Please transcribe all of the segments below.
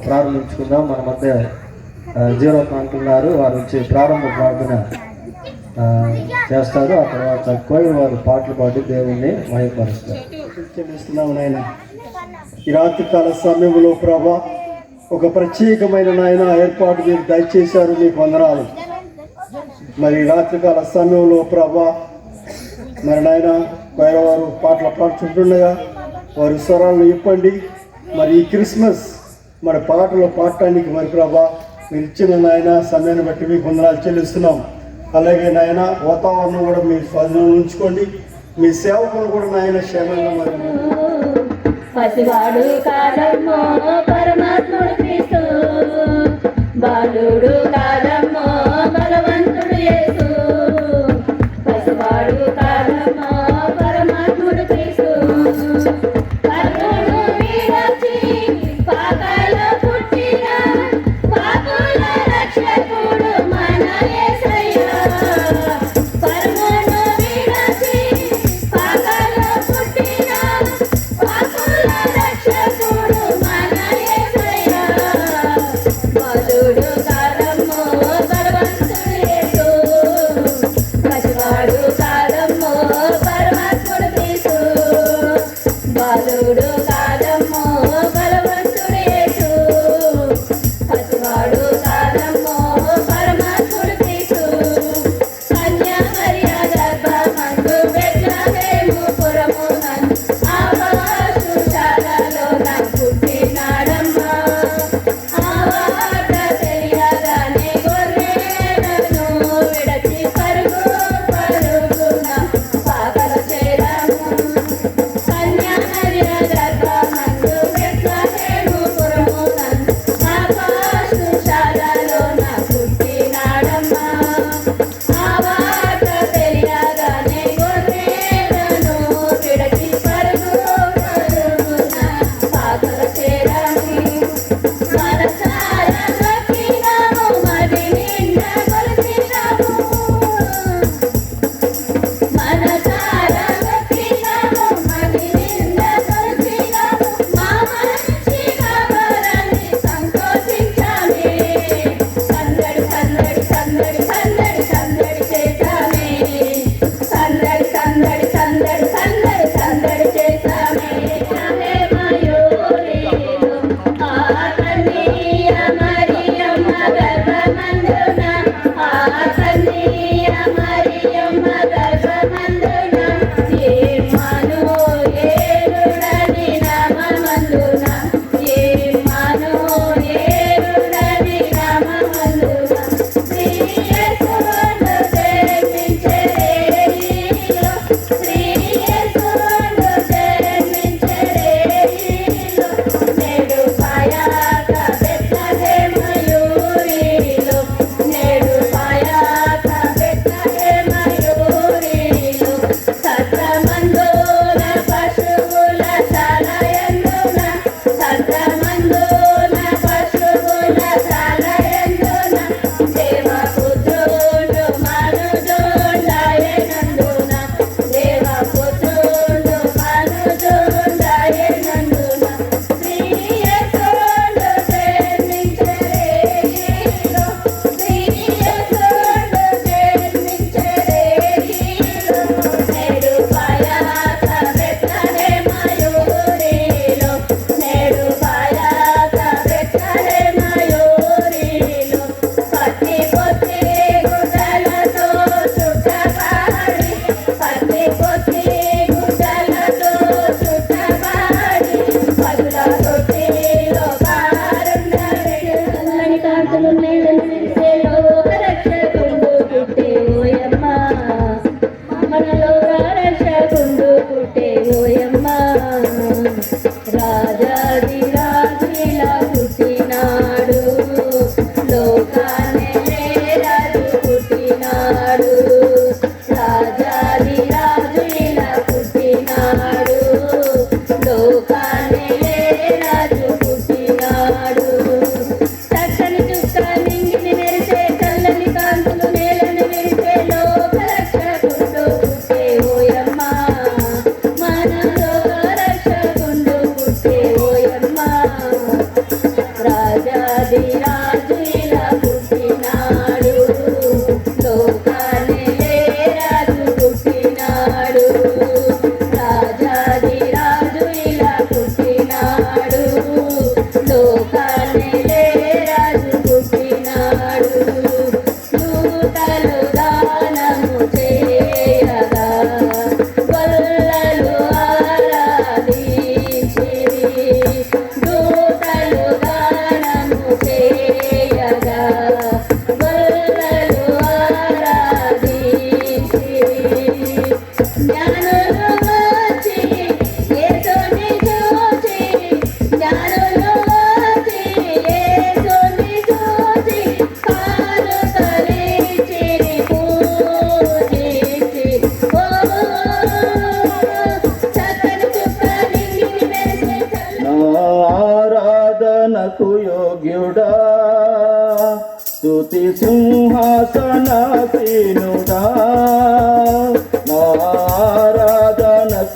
ప్రారంభించుకుందాం. మన మధ్య జీరో అంటున్నారు, వారు వచ్చి ప్రారంభ ప్రార్థన చేస్తారు. ఆ తర్వాత కోయి వారు పాటలు పాడి దేవుణ్ణి మహిమపరుస్తారు. చెల్లిస్తున్నాము నాయన. ఈ రాత్రికాల సమయంలో ప్రభా ఒక ప్రత్యేకమైన నాయన ఏర్పాటు మీరు దయచేశారు, మీకు వందనాలు. మరి రాత్రికాల సమయంలో ప్రభా మరి నాయన వారు పాటలు పాడుతుండగా వారి స్వరాలను ఇప్పండి. మరి ఈ క్రిస్మస్ మరి పాటలు పాడటానికి మరి ప్రభా మీరు ఇచ్చిన నాయన సమయాన్ని బట్టి మీకు వందనాలు చెల్లిస్తున్నాం. అలాగే నాయన వాతావరణం కూడా మీ స్వాధీనంలో ఉంచుకోండి. మీ సేవకులు కూడా నాయన క్షేమంగా మరి పసివాడు కాదమ్మో పరమాత్ముడు క్రీస్తు, బాలుడు కాదమ్మో బలవంతుడు యేసు. పసివాడు కాదమ్మో పరమాత్ముడు క్రీస్తు, కర్ణుడు వీరచి పాకలో పుట్టిన పాపుల రక్షకుడు మన యేసయ్య. కర్ణుడు వీరచి పాకలో పుట్టిన పాపుల రక్షకుడు మన యేసయ్య. బాలుడు కాదమ్మో బలవంతుడు యేసు, పసివాడు కాదమ్మో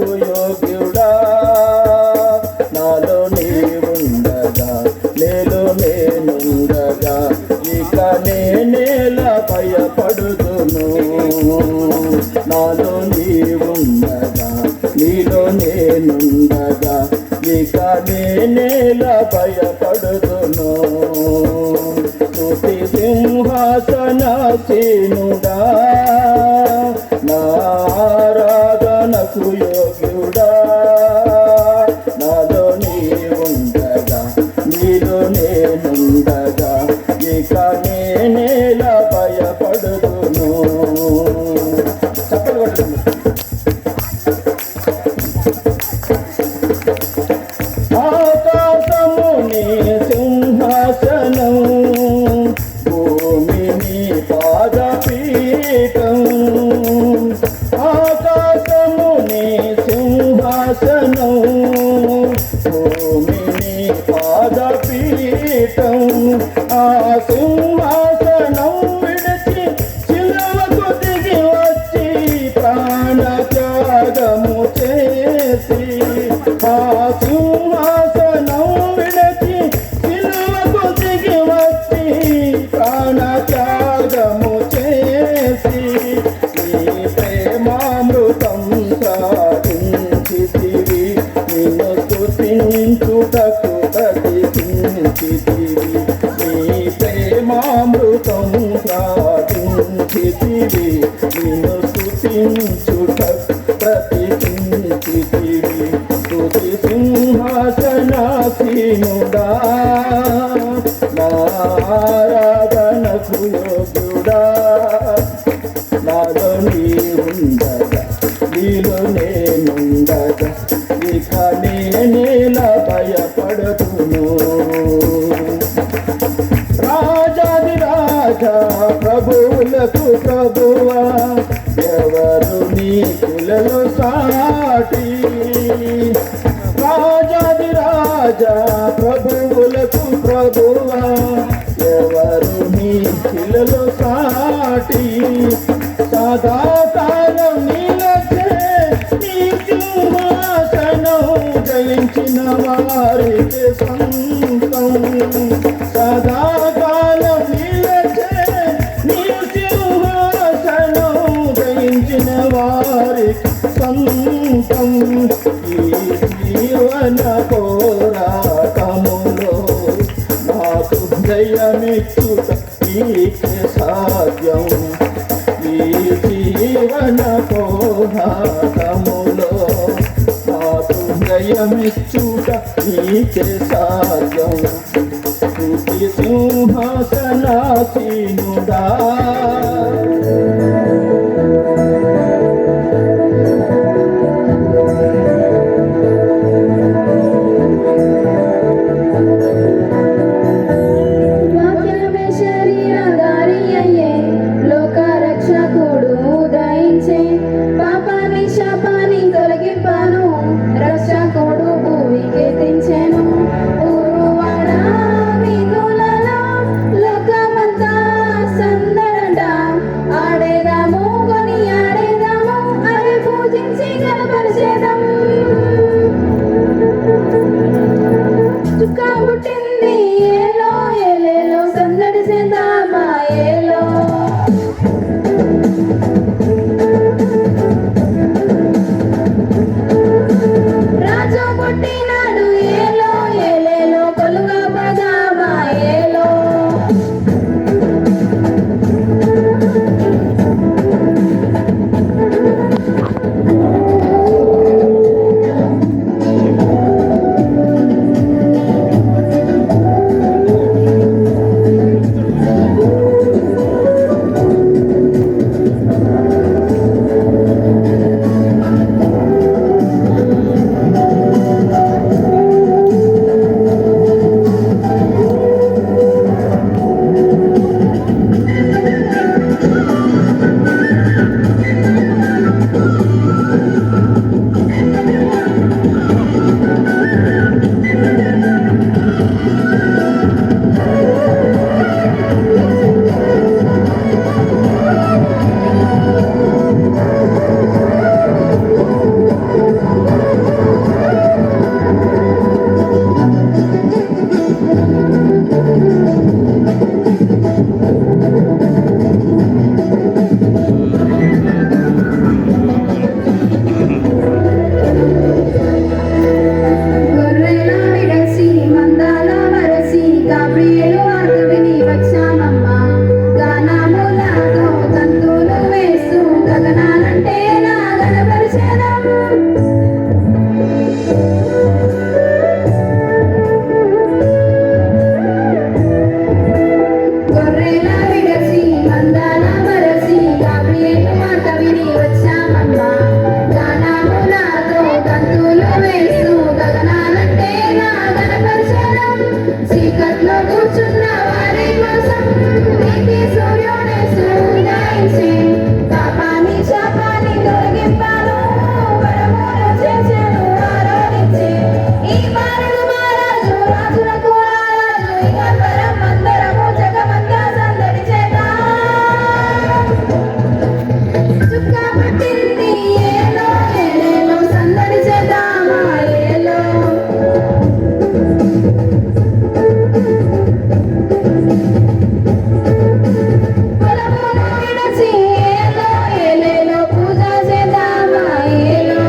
ఆరాధనకు యోగ్యుడా నాలో నీవుండగా నేను నేనుండగా ఇక నేనేలా భయపడుదును నాలో నీవుండగా నీలో నేనుండగా ఇక నేనేలా భయపడుదును స్తుతి సింహాసనాసీనుడా నా ఆరాధనకు యోగ్యుడా నాలో నీవుండగా నీలో నేనుండగా ఇక నేనేలా భయపడుదును చప్పట్లు కొట్టండి. ఆకాశము నీ సింహాసనం భూమి నీ పాదపీఠం ఆకాశము నీ సింహాసనం భూమి నీ పాదపీఠం ఆ సింహాసనం విడిచి సిలువకు దిగి వచ్చి ప్రాణత్యాగము చేసి ఆ సింహాసనం విడిచి సిలువకు దిగి వచ్చి ప్రాణత్యాగము చేసి నీ ప్రేమామృతం సాధించితివి నిన్ను స్తుతించుటకు ప్రతిష్ఠించితివి నీ ప్రేమామృతం సాధించితివి నిన్ను స్తుతించుటకు ప్రతిష్ఠించితివి స్తుతి సింహాసనాసీనుడా నా ఆరాధనకు యోగ్యుడా నాలో నీవుండగా నీలో నేనుండగా ఇక నేనేలా భయపడుతును రాజాది రాజా ప్రభువులకు ప్రభువా ఎవరు నీ కులలో సాటి రాజాది రాజా ప్రభువులకు ప్రభువా ఎవరు నీ కులలో సాటి సదాకాలం నీలకే నీ సింహాసనం జయించిన వారికి సొంతం సదాకాలం నీలకే నీ సింహాసనం జయించిన వారికి సొంతం ఈ జీవన పోరాటములో నాకు జయమిచ్చుట నీకే సాధ్యం ఈ జీవన పోరాటములో నాకు జయమిచ్చుట నీకే సాధ్యం స్తుతి సింహాసనాసీనుడా వాక్యమే శరీరధారి అయ్యే లోక రక్షకుడు ఉదయించే పాపాన్ని శాపాన్ని తొలగింపాను రక్షకుడు భూమికి తెంచెను ఊరువాడ వీధులలో లోకమంతా సందడంట ఆడేదాము కొని ఆడేదాము అవి పూజించి కనపరిచేదాం చుక్క పుట్టింది ఏలో ఏలేలో సందడి చేద్దామా ఏలో రాజు పుట్టినాడు ఏలో ఏలేలో కొలుగా పదామా ఏలో గొర్రెల విడసి మందాల మరసి గాబ్రియేలు మాట విని వచ్చామమ్మా గానాములతో గంతులు వేస్తూ గగనాలంటే నా గణపరిచయం చీకట్లో కూర్చున్న వారి కోసం నీతి సూర్యుడే సూర్యుడైంచి పాపాన్ని శాపాన్ని తొలగింపాను వరములు చేసెను ఆరాధించి ఈ బాలుడు మహారాజు రాజులకు రారాజు ఇక పరం అందరము జగమంతా సందడి చేద్దాం చుక్క పట్టింది ఏలో ఏలేలో సందడి చేద్దామా ఏలో పొలమును విడచి ఏలో ఏలేలో పూజ చేద్దామా ఏలో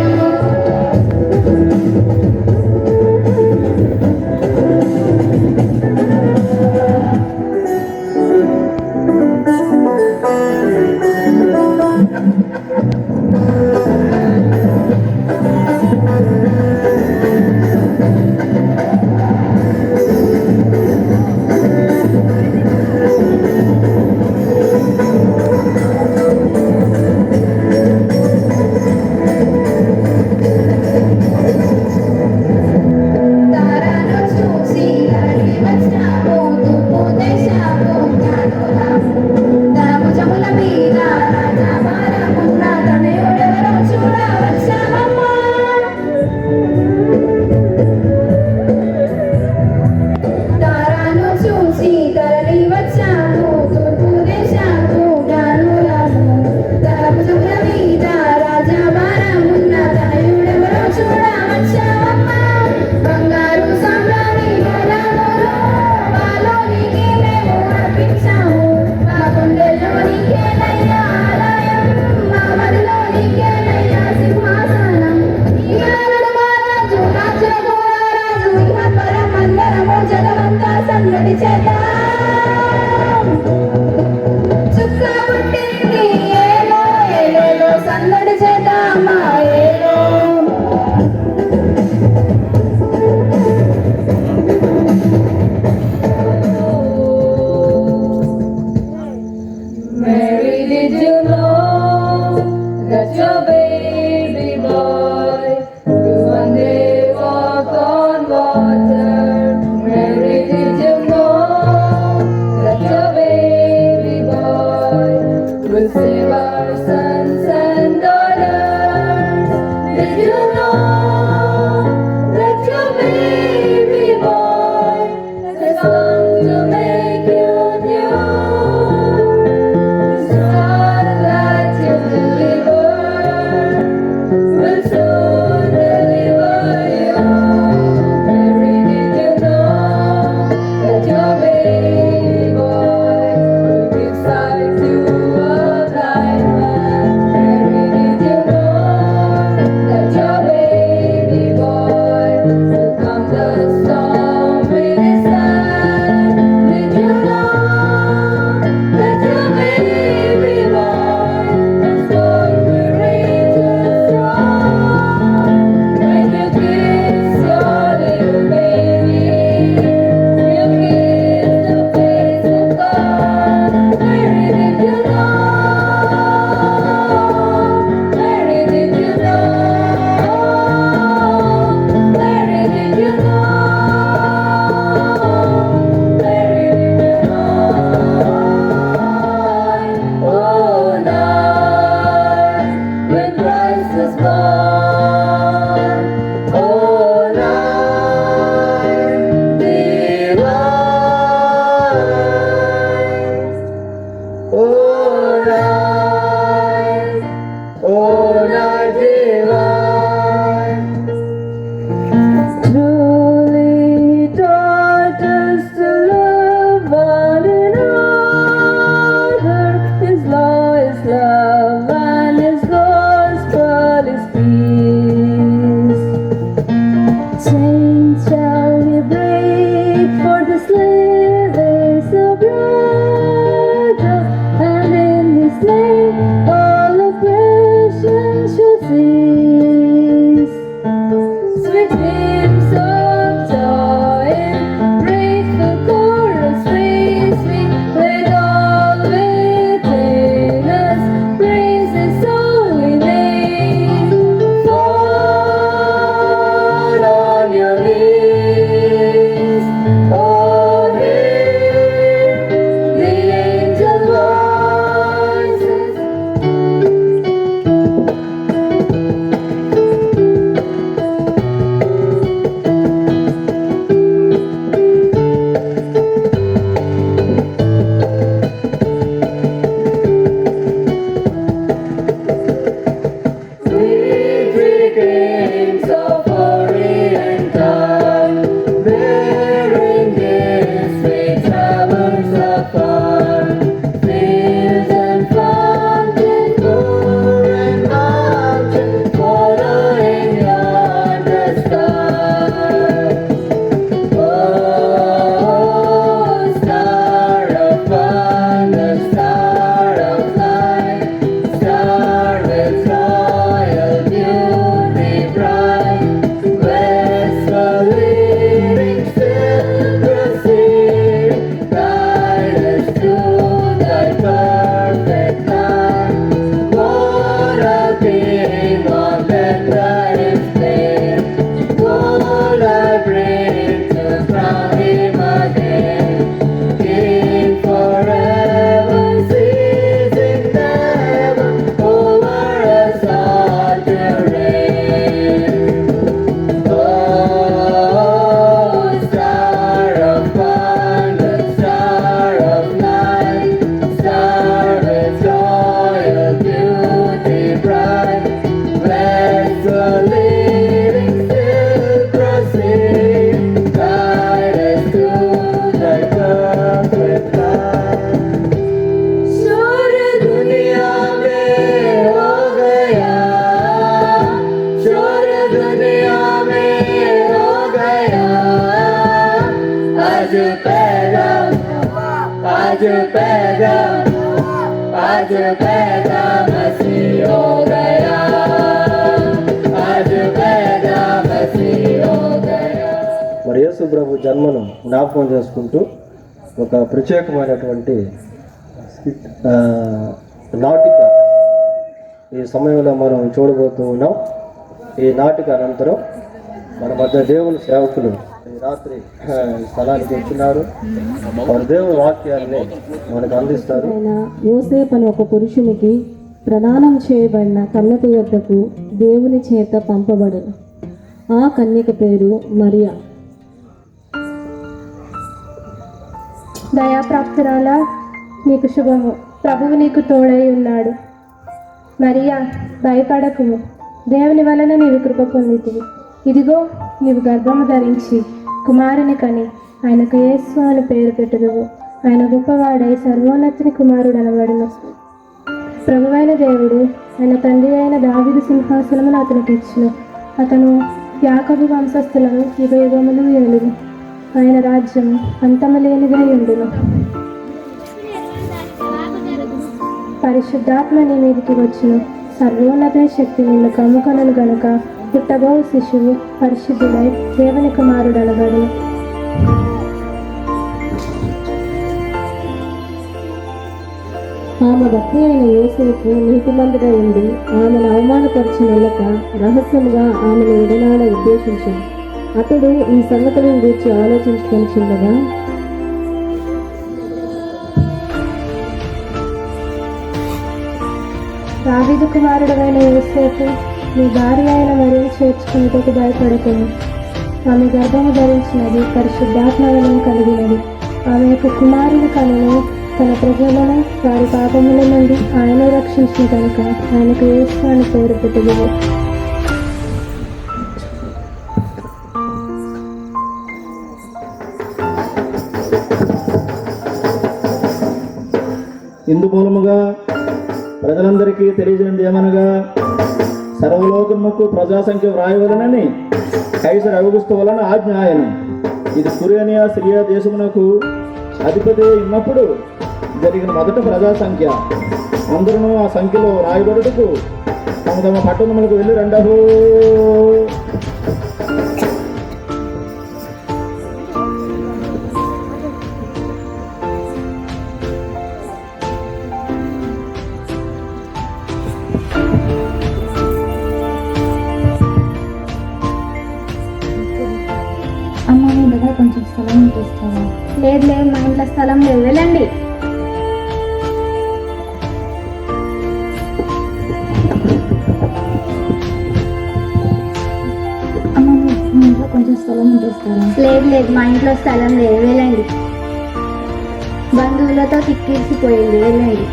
తారను చూసి తరలి వచ్చాము తూర్పు దేశపు జ్ఞానులము తన భుజముల మీద రాజభారమున్న తనయుడెవరో చూడ వచ్చామమ్మా తారను చూసి తరలి వచ్చాము తూర్పు దేశపు జ్ఞానులము తన భుజముల మీద రాజభారమున్న తనయుడెవరో చూడ వచ్చామమ్మా బంగారు సామ్రాణి బలములు మాలోనికి మేము అర్పించాము మా గుండెల్లో నీకేనయ్యా ఆలయం మా మదిలో నీకేనయ్యా సింహాసనం ఈ బాలుడు మహారాజు రాజులకు రారాజు ఇహ పరం అందరము జగమంతా సందడి చేద్దాం చుక్క పుట్టింది ఏలో ఏలేలో సందడి చేద్దామా ఏలో Mary, did you know that your baby boy will one day walk on water? Mary, did you know that your baby boy will save our sons and daughters? Did you know that your baby boy has come to make you new? That you deliver will soon deliver you. Mary, did you know that your baby boy will give sight to a blind man? Mary, did you know that your baby boy will calm the storm with his hand? Did you know that your baby boy is going to reach a throne? When you kiss your little baby, you kiss the face of God. Mary, did you know? Mary, did you know? Mary, did you know? Mary, did you know? Oh, night when Christ was born. Oh, night divine. Oh, night divine. Truly taught us to love one another. His law is love and His gospel is peace. hymns of joy and praise the chorus raise we, let all within us praise His holy name. Fall on your knees, oh hear the angel voices. Sweet games of Orient time, bearing gifts sweet travels afar. Fields and fountains, moor and mountain, following yonder star. Oh, star of wonder, star of light, star with royal beauty bright, westward leading still proceed, guide us to thy perfect land. What a King on Bethlehem's plain, gold I bring to crown Him again. King forever, seizing heaven, over us all to reign. Oh, star of wonder, star of light, star with royal beauty bright, westward leading still proceed, guide us to thy perfect land. शोर दुनिया में हो गया, शोर दुनिया में हो गया, आज पैगाम, आज पैगाम, आज पैगाम मसीह हो गया, आज पैगाम मसीह हो गया. మరి యేసు ప్రభు జన్మను జ్ఞాపకం చేసుకుంటూ ఒక ప్రత్యేకమైనటువంటి నాటిక ఈ సమయంలో మనం చూడబోతూ ఉన్నాం. ఈ నాటిక అనంతరం మన మధ్య దేవుని సేవకులు ఈ రాత్రి ఈ స్థలానికి వచ్చినారు. వారు దేవుని వాక్యాన్ని మనకు అందిస్తారు. ఆయన యోసేపు అనే ఒక పురుషునికి ప్రదానం చేయబడిన కన్యక యొద్దకు దేవుని చేత పంపబడెను. ఆ కన్యక పేరు మరియా. దయాప్రాప్తురాల నీకు శుభము, ప్రభువు నీకు తోడై ఉన్నాడు. మరియా, భయపడకుము, దేవుని వలన నీవు కృప పొందితివి. ఇదిగో నీవు గర్భము ధరించి కుమారుని కని ఆయనకు యేసు అని పేరు పెట్టుదువు. ఆయన గొప్పవాడై సర్వోన్నతుని కుమారుడు అనబడును. ప్రభువైన దేవుడు ఆయన తండ్రి అయిన దావీదు సింహాసనమును అతనికి ఇచ్చును. అతను యాకోబు వంశస్థులను యుగయుగములు ఏలును. ఆయన రాజ్యం అంతము లేనిదై ఉండును. పరిశుద్ధాత్మ నీ మీదికి వచ్చును. సర్వోన్నత శక్తి నిన్ను కమ్ముకొనను గనుక పుట్టబో శిశువు పరిశుద్ధుడై దేవుని కుమారుడు అనబడును. ఆమె భక్తి అయిన యోసేపు నీతిమంతుడై ఉండి ఆమెను అవమానపరిచి వెళ్ళక రహస్యముగా ఆమెను విడనాడ ఉద్దేశించాడు. అతడు ఈ సంగతులను గురించి ఆలోచించుకొనిచుండగా దావీదు కుమారుడైన యోసేపు, నీ భార్య అయిన మరియను చేర్చుకునేటకు భయపడకుము. ఆమె గర్భము ధరించినది పరిశుద్ధాత్మ వలన కలిగినది. ఆమె యొక్క కుమారుని కనును తన ప్రజలను వారి పాపముల నుండి ఆయన రక్షించిన కనుక ఆయనకు యేసు అని పేరు పెట్టుదువు. ఇందు మూలముగా ప్రజలందరికీ తెలియజేయండి ఏమనగా, సర్వలోకముకు ప్రజాసంఖ్య వ్రాయవలనని కైసర్ అగుస్తు వలన ఆజ్ఞ ఆయన. ఇది కురేనియా సిరియా దేశమునకు అధిపతి ఉన్నప్పుడు జరిగిన మొదట ప్రజాసంఖ్య. అందరూ ఆ సంఖ్యలో రాయబడుటకు తమ తమ పట్టణములకు వెళ్ళి రండహో. కొంచెం స్థలం ఇస్తావా? లేదు లేదు, మా ఇంట్లో స్థలం లేదు, వెళ్ళండి. అమ్మ మీ ఇంట్లో కొంచెం స్థలం ఇస్తారా? లేదు లేదు, మా ఇంట్లో స్థలం లేదు, వెళ్ళండి. బంధువులతో తిక్కిసిపోయింది, వెళ్ళండి.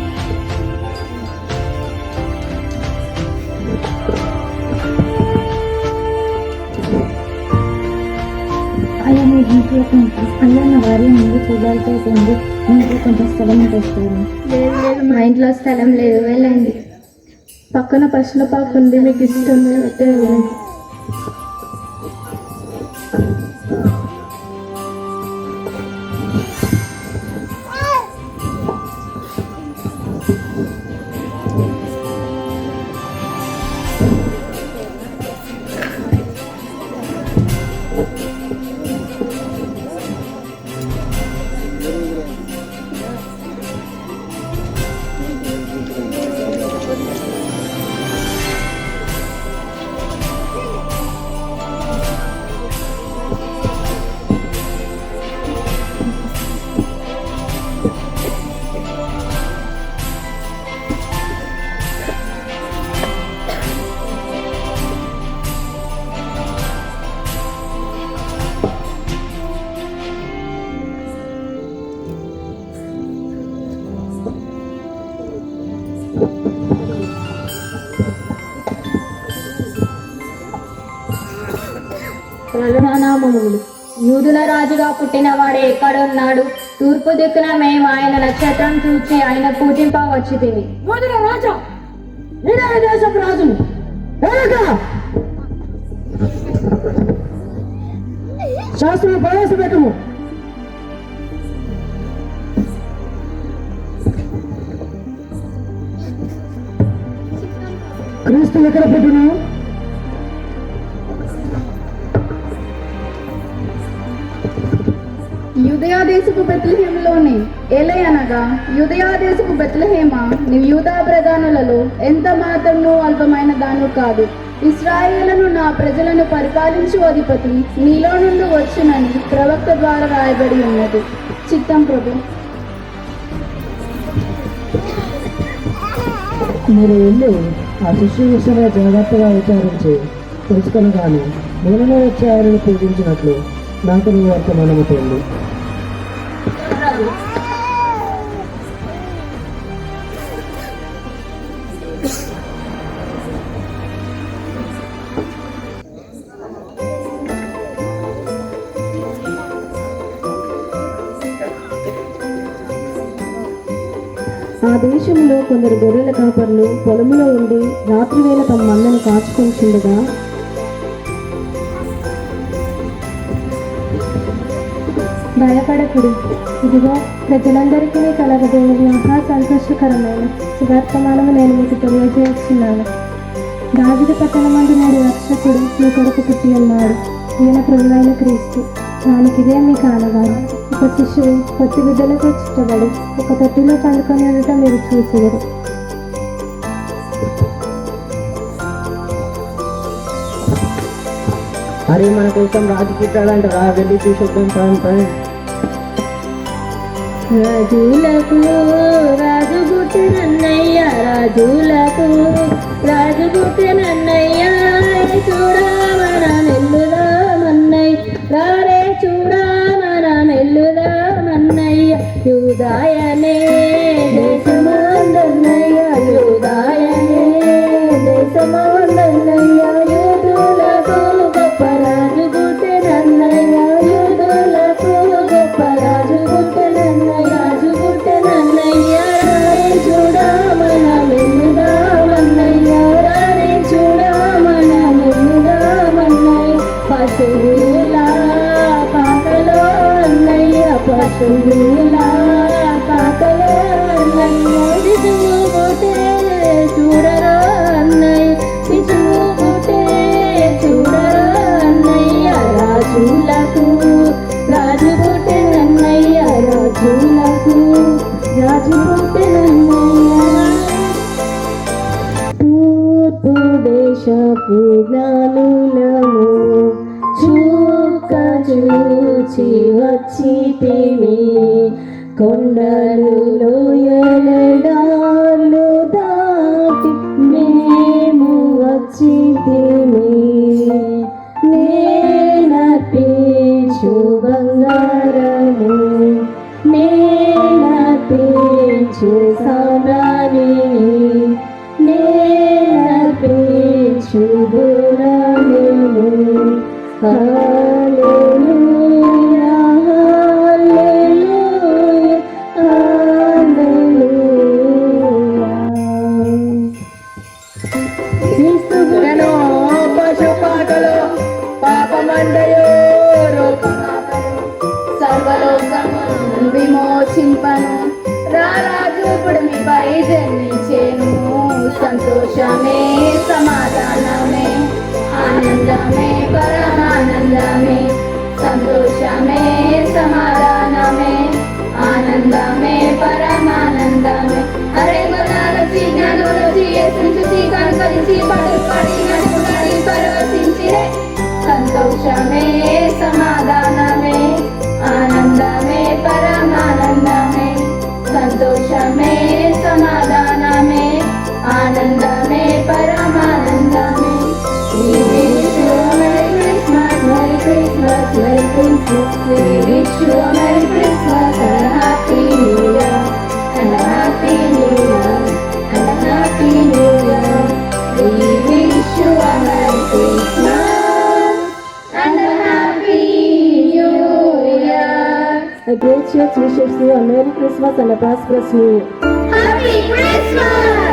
అయ్యా మీ ఇంట్లో అయ్యా నా భార్య ముందు చూడాలితో ఉంది, మీ ఇంట్లో కొంచెం స్థలం ఇస్తారా? లేదు లేదు, మా ఇంట్లో స్థలం లేదు, వెళ్ళండి. పక్కన పశువుల పాకు ఉంది, మీకు ఇష్టం అయితే వెళ్ళండి. ప్రధానామములు. యూదుల రాజుగా పుట్టినవాడు ఎక్కడున్నాడు? తూర్పు దిక్కున మేము ఆయన నక్షత్రం చూచి ఆయన పూజింపవచ్చి తిని. రాజా నేనే దేశపు రాజును, శాస్త్రం ప్రవేశపెట్టము. క్రీస్తు ఎక్కడ పుట్టిన? యూదయాదేశపు బెత్లెహేములోని ఏలయనగా యూదయాదేశపు బెత్లెహేమ నీవు యూదా ప్రధానులలో ఎంత మాత్రము అల్పమైన దాను కాదు. ఇశ్రాయేలును నా ప్రజలను పరిపాలించు అధిపతి నీలో నుండి వచ్చునని ప్రవక్త ద్వారా రాయబడి ఉన్నది. చిత్తం ప్రభు. మీరు వెళ్ళి ఆ శిశు విషయంలో జాగ్రత్తగా విచారించి తెలుసుకొని కానీ నేననే వచ్చి ఆయనను పూజించినట్లు నాకు నీ వర్తమానము పొంది. ఆ దేశంలో కొందరు గొర్రెల కాపర్లు పొలములో ఉండి రాత్రి వేళ తమ మందను కాచుకుంటుండగా భయపడకుడు, ఇదిగో ప్రజలందరికీ కలగదేవి మహా సంతోషకరమైన సువర్తమానము నేను మీకు తెలియజేస్తున్నాను. దావీదు పట్టణమందు నేడు రక్షకుడు మీ కొరకు పుట్టి ఉన్నాడు. ఈయన ప్రభువైన క్రీస్తు. దానికిదే మీకు ఆనవాడు. ఒక శిశువు కొత్తి బిడ్డలతో చుట్టబడి ఒక తొట్టిలో పండుకొని ఉండటం మీరు చూసేవారు. అరే మన కోసం రాజు పుట్టాడంట, రా వెళ్ళి చూసొద్దాం ప్రాంతం. రాజులకు రాజు పుట్టినన్నయ్య, రాజులకు రాజు పుట్టినన్నయ్య, చూడమన నెల్లుదామన్నయ్య, రారే చూడమన నెల్లుదామన్నయ్య. యూదాయనే దేశమందన్నయ్య, యూదాయనే దేశమందన్నయ్య, యూదులకు గొప్ప రాజు పుట్టినన్నయ్య, యూదులకు గొప్ప రాజు పుట్టినన్నయ్య, రాజు పుట్టినన్నయ్య. రారే చూడమన మెల్లుదామన్నయ్య, రారే చూడమన మెల్లుదామన్నయ్య. పశువుల పాకలో అన్నయ్య, పశువుల పాకలో అన్నయ్య, శిశువు పుట్టే చూడరా అన్నయ్య, శిశువు పుట్టే చూడరా అన్నయ్య. రాజులకు రాజు పుట్టినన్నయ్య, రాజులకు రాజు పుట్టినన్నయ్య. తూర్పు దేశపు జ్ఞానులము చూక చూచి మోచి వచ్చితిమి కొండలు లోయలడాలు దాటి మేము వచ్చితిమి నేనర్పించు బంగారము నేనర్పించు సామ్రాణి నేనర్పించు గుణము హల్లెలూయా హల్లెలూయా హల్లెలూయా. క్రీస్తును పశుపాకలు పాపమండయో సర్వలోకము విమోచింపను రారాజు ఇప్పుడు మీపై జన్మించేను సంతోషమే సమాధానమే ఆనందమే పరమానందమే సంతోషమే సమాధానమే ఆనందమే పరమానందమే అరే గొనాలచి జ్ఞానులచి యేసుని కనుకలిచి పడి నడుపునని పరవశించిరే సంతోషమే సమాధానమే ఆనందమే పరమానందమే సంతోషమే సమాధానమే ఆనందమే పరమానందమే We wish you a Merry Christmas, Merry Christmas, Merry Christmas. We wish you a Merry Christmas and a Happy New Year, and a Happy New Year, and a Happy New Year. We wish you a Merry Christmas and a Happy New Year. A great church wishes you a Merry Christmas and a prosperous New Year. Happy Christmas!